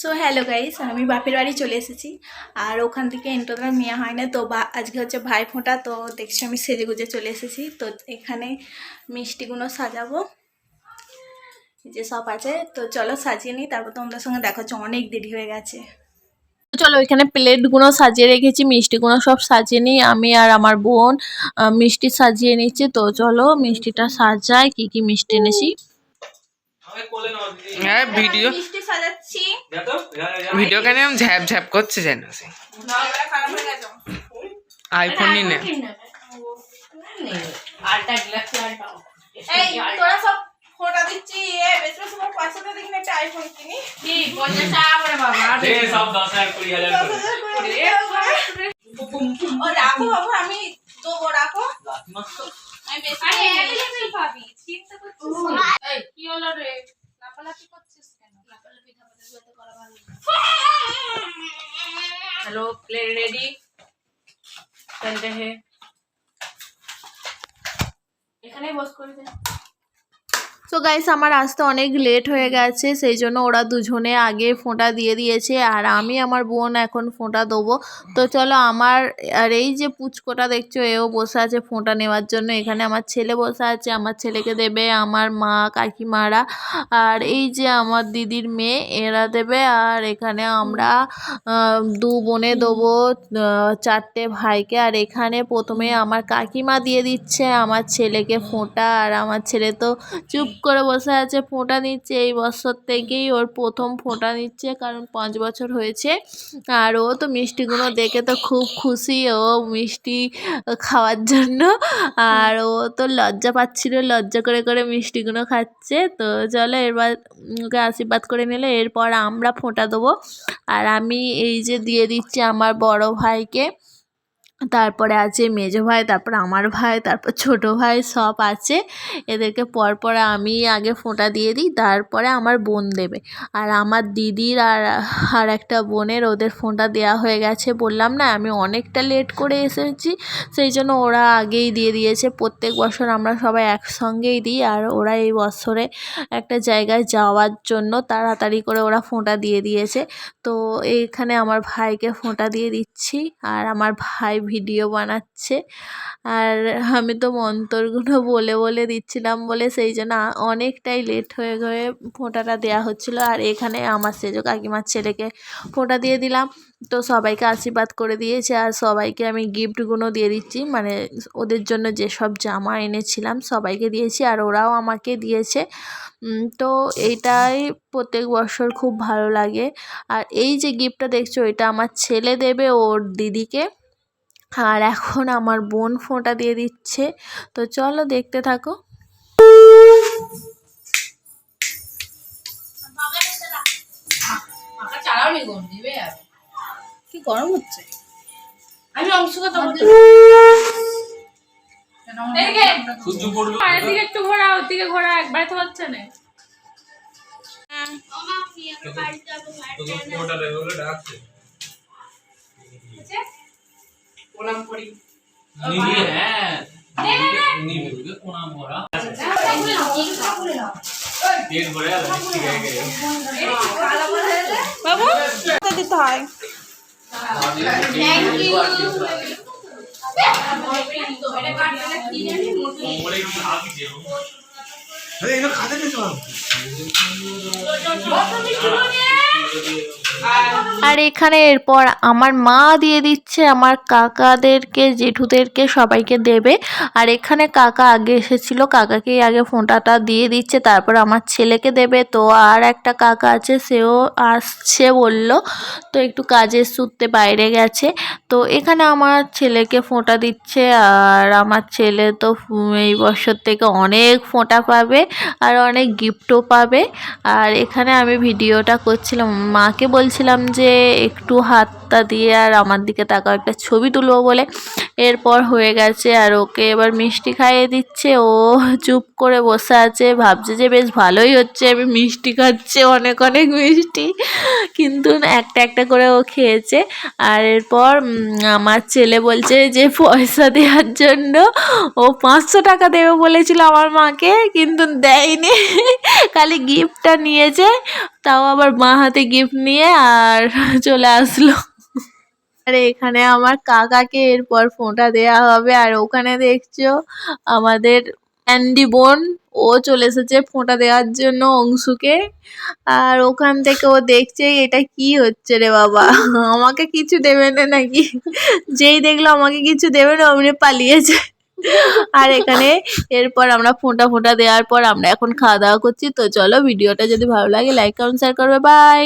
So hello guys, আমি বাপের বাড়ি চলে এসেছি। আর ওখান থেকে ইন্ট্রোটা নেওয়া হয় না, তো আজকে হচ্ছে ভাইফোঁটা। তো দেখছি আমি সেজে গুজে চলে এসেছি। তো এখানে মিষ্টিগুলো সাজাবো, যে সব আছে। তো চলো সাজিয়ে নিই, তারপর তোমাদের সঙ্গে দেখা হচ্ছে। অনেক দেরি হয়ে গেছে। চলো, এখানে প্লেটগুলো সাজিয়ে রেখেছি, মিষ্টিগুলো সব সাজিয়ে নিই। আমি আর আমার বোন মিষ্টি সাজিয়ে নিচ্ছি। তো চলো মিষ্টিটা সাজাই। কি কি মিষ্টি এনেছি। হ্যাঁ, ভিডিও মিষ্টি সাজাচ্ছি। ভিডিও কেন এরকম ঝ্যাপ ঝ্যাপ করছে যেন আইফোন নিয়ে নে। তোরা সব ফোটা দিচ্ছি, বেশি বেশি পয়সাটা দেখি না, একটা আইফোন কিনি। কি 50 টাকা করে বাবা, সব 10,000 20,000 করে। ও রাখো বাবু, আমি দেবো, রাখো। আমি বেশি অ্যাভেলেবল পাবি, চিন্তা করছিস না। এই কি হলো রে, লাপালাপি করছিস কেন? লাপালাপি ধাপাতে যেতে করা ভালো না। হ্যালো, প্লে রেডি, চলতে হে। এখানেই বস করে দে। সো গাইস, আমার আসতে অনেক লেট হয়ে গেছে, সেই জন্য ওরা দুজনে আগে ফোঁটা দিয়ে দিয়েছে, আর আমি আমার বোন এখন ফোঁটা দেবো। তো চলো, আমার আর এই যে পুচকোটা দেখছো, এও বসে আছে ফোঁটা নেওয়ার জন্য। এখানে আমার ছেলে বসে আছে, আমার ছেলেকে দেবে আমার মা কাকিমারা, আর এই যে আমার দিদির মেয়ে, এরা দেবে। আর এখানে আমরা দু বোনে দেবো, চারটে ভাইকে। আর এখানে প্রথমে আমার কাকিমা দিয়ে দিচ্ছে আমার ছেলেকে ফোঁটা, আর আমার ছেলে তো চুপ করে বসে আছে, ফোঁটা নিচ্ছে। এই বছর থেকেই ওর প্রথম ফোঁটা নিচ্ছে, কারণ 5 বছর হয়েছে। আর ও তো মিষ্টিগুলো দেখে তো খুব খুশি, ও মিষ্টি খাওয়ার জন্য। আর ও তো লজ্জা পাচ্ছিল, লজ্জা করে করে মিষ্টিগুলো খাচ্ছে। তো চলো, এবার ওকে আশীর্বাদ করে নিলে এরপর আমরা ফোঁটা দেবো। আর আমি এই যে দিয়ে দিচ্ছি আমার বড় ভাইকে, তারপরে আছে মেজো ভাই, তারপর আমার ভাই, তারপর ছোট ভাই, সব আছে। এদেরকে পরপর আমি আগে ফোঁটা দিয়ে দিই, তারপরে আমার বোন দেবে। আর আমার দিদির আর একটা বোনের, ওদের ফোঁটা দেওয়া হয়ে গেছে। বললাম না আমি অনেকটা লেট করে এসেছি, সেই জন্য ওরা আগেই দিয়ে দিয়েছে। প্রত্যেক বছর আমরা সবাই একসঙ্গেই দিই, আর ওরা এই বছরে একটা জায়গায় যাওয়ার জন্য তাড়াতাড়ি করে ওরা ফোঁটা দিয়ে দিয়েছে। তো এইখানে আমার ভাইকে ফোঁটা দিয়ে দিচ্ছি, আর আমার ভাই ভিডিও বানাচ্ছে। আর আমি তো মন্ত্রগুলো বলে বলে দিচ্ছিলাম বলে, সেই জন্য অনেকটাই লেট হয়ে গিয়ে ফোঁটাটা দেওয়া হচ্ছিলো। আর এখানে আমার সেজো কাকিমার ছেলেকে ফোঁটা দিয়ে দিলাম। তো সবাইকে আশীর্বাদ করে দিয়েছে, আর সবাইকে আমি গিফটগুলো দিয়ে দিচ্ছি, মানে ওদের জন্য যেসব জামা এনেছিলাম সবাইকে দিয়েছি, আর ওরাও আমাকে দিয়েছে। তো এইটাই প্রত্যেক বছর খুব ভালো লাগে। আর এই যে গিফটটা দেখছো, এটা আমার ছেলে দেবে ওর দিদিকে। আর এখন আমার বোন ফোঁটা দিয়ে দিচ্ছে। তো চলো দেখতে থাকো। কি গরম হচ্ছে, আমি অংশকে একটু ঘোরা, ওদিকে ঘোরা, একবার তো হচ্ছে না। প্রণাম করি। বাবু দিতে হয়। আর এখানে এরপর আমার মা দিয়ে দিচ্ছে আমার কাকাদেরকে, জেঠুদেরকে, সবাইকে দেবে। আর এখানে কাকা আগে এসেছিল, কাকাকেই আগে ফোঁটাটা দিয়ে দিচ্ছে, তারপর আমার ছেলেকে দেবে। তো আর একটা কাকা আছে, সেও আসছে বলল, তো একটু কাজের সূত্রে বাইরে গেছে। তো এখানে আমার ছেলেকে ফোঁটা দিচ্ছে, আর আমার ছেলে তো এই বছর থেকে অনেক ফোঁটা পাবে, আর অনেক গিফটও পাবে। আর এখানে আমি ভিডিওটা করছিলাম, মাকে বলছিলাম যে একটু হাত হাতটা দিয়ে আর আমার দিকে তাকাও একটা ছবি তুলবো বলে। এরপর হয়ে গেছে আর ওকে এবার মিষ্টি খাইয়ে দিচ্ছে। ও চুপ করে বসে আছে, ভাবছে যে বেশ ভালোই হচ্ছে আমি মিষ্টি খাচ্ছি, অনেক অনেক মিষ্টি, কিন্তু একটা একটা করে ও খেয়েছে। আর এরপর আমার ছেলে বলছে যে পয়সা দেওয়ার জন্য ও 500 টাকা দেবে বলেছিল আমার মাকে, কিন্তু দেয়নি, খালি গিফটটা নিয়েছে, তাও আবার মা হাতে গিফট নিয়ে আর চলে আসলো। আর এখানে আমার কাকাকে এরপর ফোঁটা দেয়া হবে। আর ওখানে দেখছো আমাদের অ্যান্ডি বোন, ও চলে এসেছে ফোঁটা দেওয়ার জন্য অংশুকে। আর ওখান থেকে ও দেখছে এটা কি হচ্ছে রে বাবা, আমাকে কিছু দেবে না নাকি, যেই দেখলো আমাকে কিছু দেবে না অমনি পালিয়েছে। আর এখানে এরপর আমরা ফোঁটা দেওয়ার পর আমরা এখন খাওয়া দাওয়া করছি। তো চলো, ভিডিওটা যদি ভালো লাগে লাইক কমেন্ট শেয়ার করবে, বাই।